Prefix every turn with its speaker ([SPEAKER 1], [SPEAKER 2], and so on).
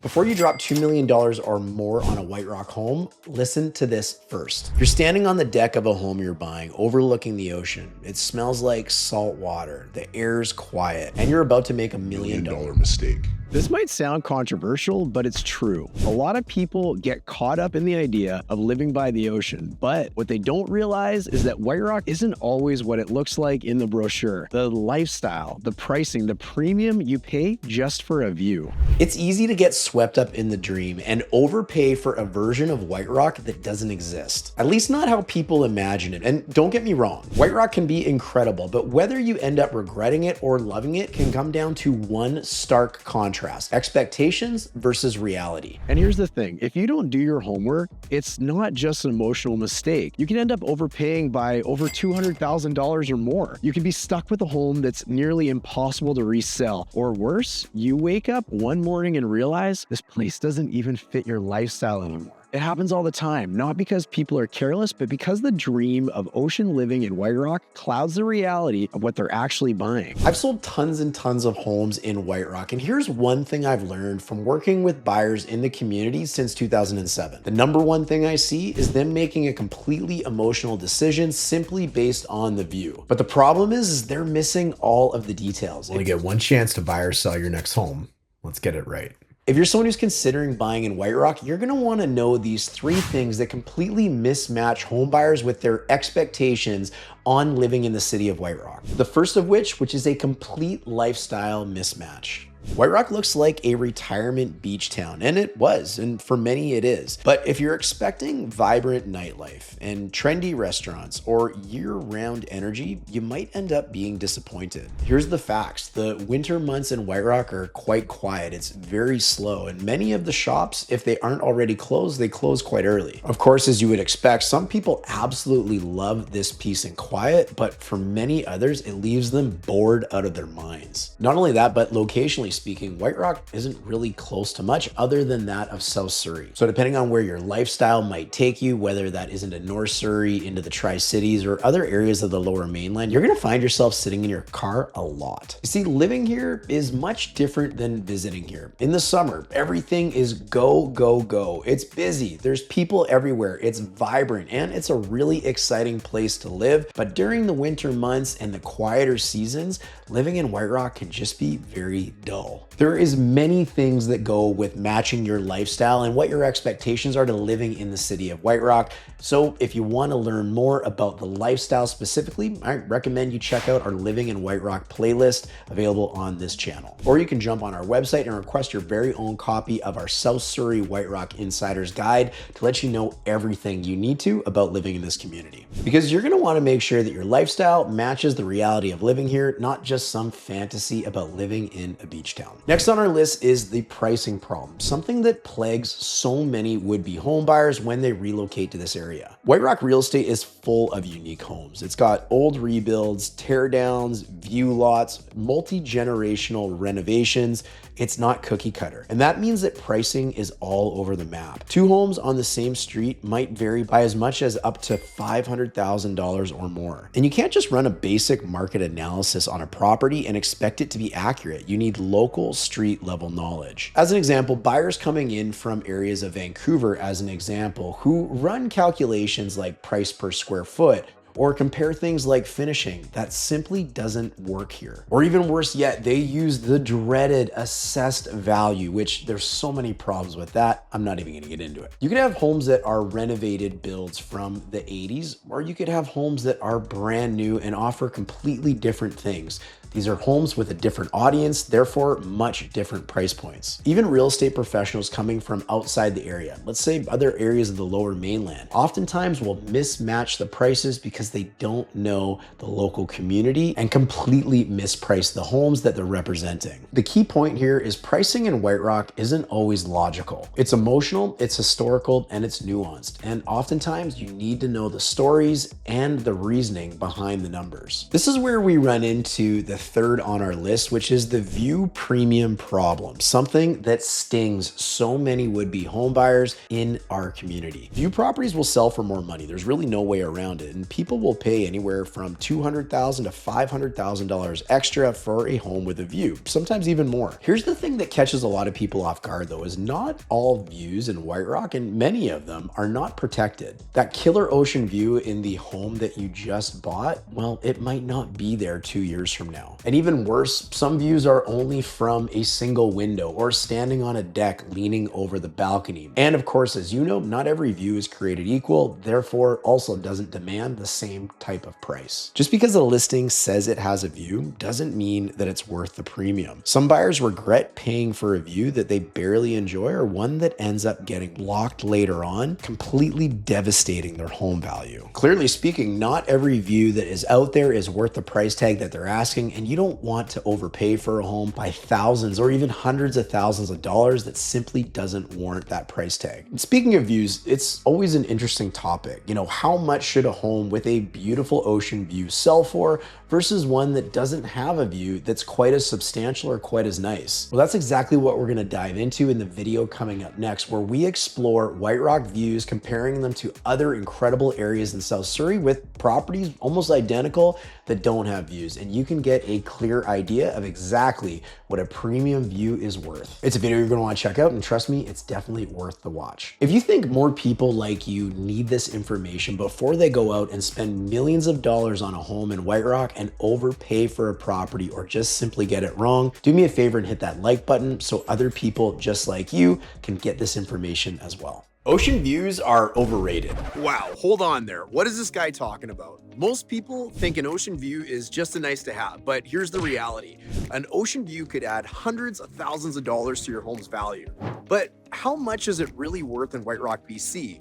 [SPEAKER 1] Before you drop $2 million or more on a White Rock home, listen to this first. You're standing on the deck of a home you're buying, overlooking the ocean. It smells like salt water, the air's quiet, and you're about to make a $1 million
[SPEAKER 2] mistake.
[SPEAKER 3] This might sound controversial, but it's true. A lot of people get caught up in the idea of living by the ocean, but what they don't realize is that White Rock isn't always what it looks like in the brochure. The lifestyle, the pricing, the premium you pay just for a view.
[SPEAKER 1] It's easy to get swept up in the dream and overpay for a version of White Rock that doesn't exist. At least not how people imagine it. And don't get me wrong, White Rock can be incredible, but whether you end up regretting it or loving it can come down to one stark contrast: expectations versus reality.
[SPEAKER 3] And here's the thing, if you don't do your homework, it's not just an emotional mistake. You can end up overpaying by over $200,000 or more. You can be stuck with a home that's nearly impossible to resell. Or worse, you wake up one morning and realize this place doesn't even fit your lifestyle anymore. It happens all the time, not because people are careless, but because the dream of ocean living in White Rock clouds the reality of what they're actually buying.
[SPEAKER 1] I've sold tons and tons of homes in White Rock, and here's one thing I've learned from working with buyers in the community since 2007. The number one thing I see is them making a completely emotional decision simply based on the view. But the problem is they're missing all of the details.
[SPEAKER 2] You only get one chance to buy or sell your next home. Let's get it right.
[SPEAKER 1] If you're someone who's considering buying in White Rock, you're gonna wanna know these three things that completely mismatch home buyers with their expectations on living in the city of White Rock. The first of which is a complete lifestyle mismatch. White Rock looks like a retirement beach town, and it was, and for many it is. But if you're expecting vibrant nightlife and trendy restaurants or year-round energy, you might end up being disappointed. Here's the facts. The winter months in White Rock are quite quiet. It's very slow, and many of the shops, if they aren't already closed, they close quite early. Of course, as you would expect, some people absolutely love this peace and quiet, but for many others, it leaves them bored out of their minds. Not only that, but locationally speaking, White Rock isn't really close to much other than that of South Surrey. So depending on where your lifestyle might take you, whether that is into North Surrey, into the Tri-Cities, or other areas of the Lower Mainland, you're gonna find yourself sitting in your car a lot. You see, living here is much different than visiting here. In the summer, everything is go, go, go. It's busy, there's people everywhere, it's vibrant, and it's a really exciting place to live. But during the winter months and the quieter seasons, living in White Rock can just be very dull. There is many things that go with matching your lifestyle and what your expectations are to living in the city of White Rock. So if you want to learn more about the lifestyle specifically, I recommend you check out our Living in White Rock playlist available on this channel. Or you can jump on our website and request your very own copy of our South Surrey White Rock Insider's Guide to let you know everything you need to about living in this community. Because you're going to want to make sure that your lifestyle matches the reality of living here, not just some fantasy about living in a beach town. Next on our list is the pricing problem, something that plagues so many would-be home buyers when they relocate to this area. White Rock real estate is full of unique homes. It's got old rebuilds, tear downs, view lots, multi-generational renovations. It's not cookie cutter. And that means that pricing is all over the map. Two homes on the same street might vary by as much as up to $500,000 or more. And you can't just run a basic market analysis on a property and expect it to be accurate. You need local street level knowledge. As an example, buyers coming in from areas of Vancouver, as an example, who run calculations like price per square foot or compare things like finishing, that simply doesn't work here. Or even worse yet, they use the dreaded assessed value, which there's so many problems with that, I'm not even gonna get into it. You could have homes that are renovated builds from the 80s, or you could have homes that are brand new and offer completely different things. These are homes with a different audience, therefore much different price points. Even real estate professionals coming from outside the area, let's say other areas of the Lower Mainland, oftentimes will mismatch the prices because they don't know the local community and completely misprice the homes that they're representing. The key point here is pricing in White Rock isn't always logical. It's emotional, it's historical, and it's nuanced. And oftentimes you need to know the stories and the reasoning behind the numbers. This is where we run into the third on our list, which is the view premium problem, something that stings so many would-be home buyers in our community. View properties will sell for more money. There's really no way around it, and people will pay anywhere from $200,000 to $500,000 extra for a home with a view, sometimes even more. Here's the thing that catches a lot of people off guard though, is not all views in White Rock, and many of them are not protected. That killer ocean view in the home that you just bought, well, it might not be there 2 years from now. And even worse, some views are only from a single window or standing on a deck leaning over the balcony. And of course, as you know, not every view is created equal, therefore also doesn't demand the same type of price. Just because a listing says it has a view doesn't mean that it's worth the premium. Some buyers regret paying for a view that they barely enjoy, or one that ends up getting blocked later on, completely devastating their home value. Clearly speaking, not every view that is out there is worth the price tag that they're asking, and you don't want to overpay for a home by thousands or even hundreds of thousands of dollars that simply doesn't warrant that price tag. And speaking of views, it's always an interesting topic. You know, how much should a home with a beautiful ocean view sell for versus one that doesn't have a view that's quite as substantial or quite as nice? Well, that's exactly what we're going to dive into in the video coming up next, where we explore White Rock views, comparing them to other incredible areas in South Surrey with properties almost identical that don't have views, and you can get a clear idea of exactly what a premium view is worth. It's a video you're going to want to check out, and trust me, it's definitely worth the watch. If you think more people like you need this information before they go out and spend millions of dollars on a home in White Rock and overpay for a property or just simply get it wrong, do me a favor and hit that like button so other people just like you can get this information as well. Ocean views are overrated.
[SPEAKER 3] Wow, hold on there. What is this guy talking about? Most people think an ocean view is just a nice to have, but here's the reality. An ocean view could add hundreds of thousands of dollars to your home's value. But how much is it really worth in White Rock, BC?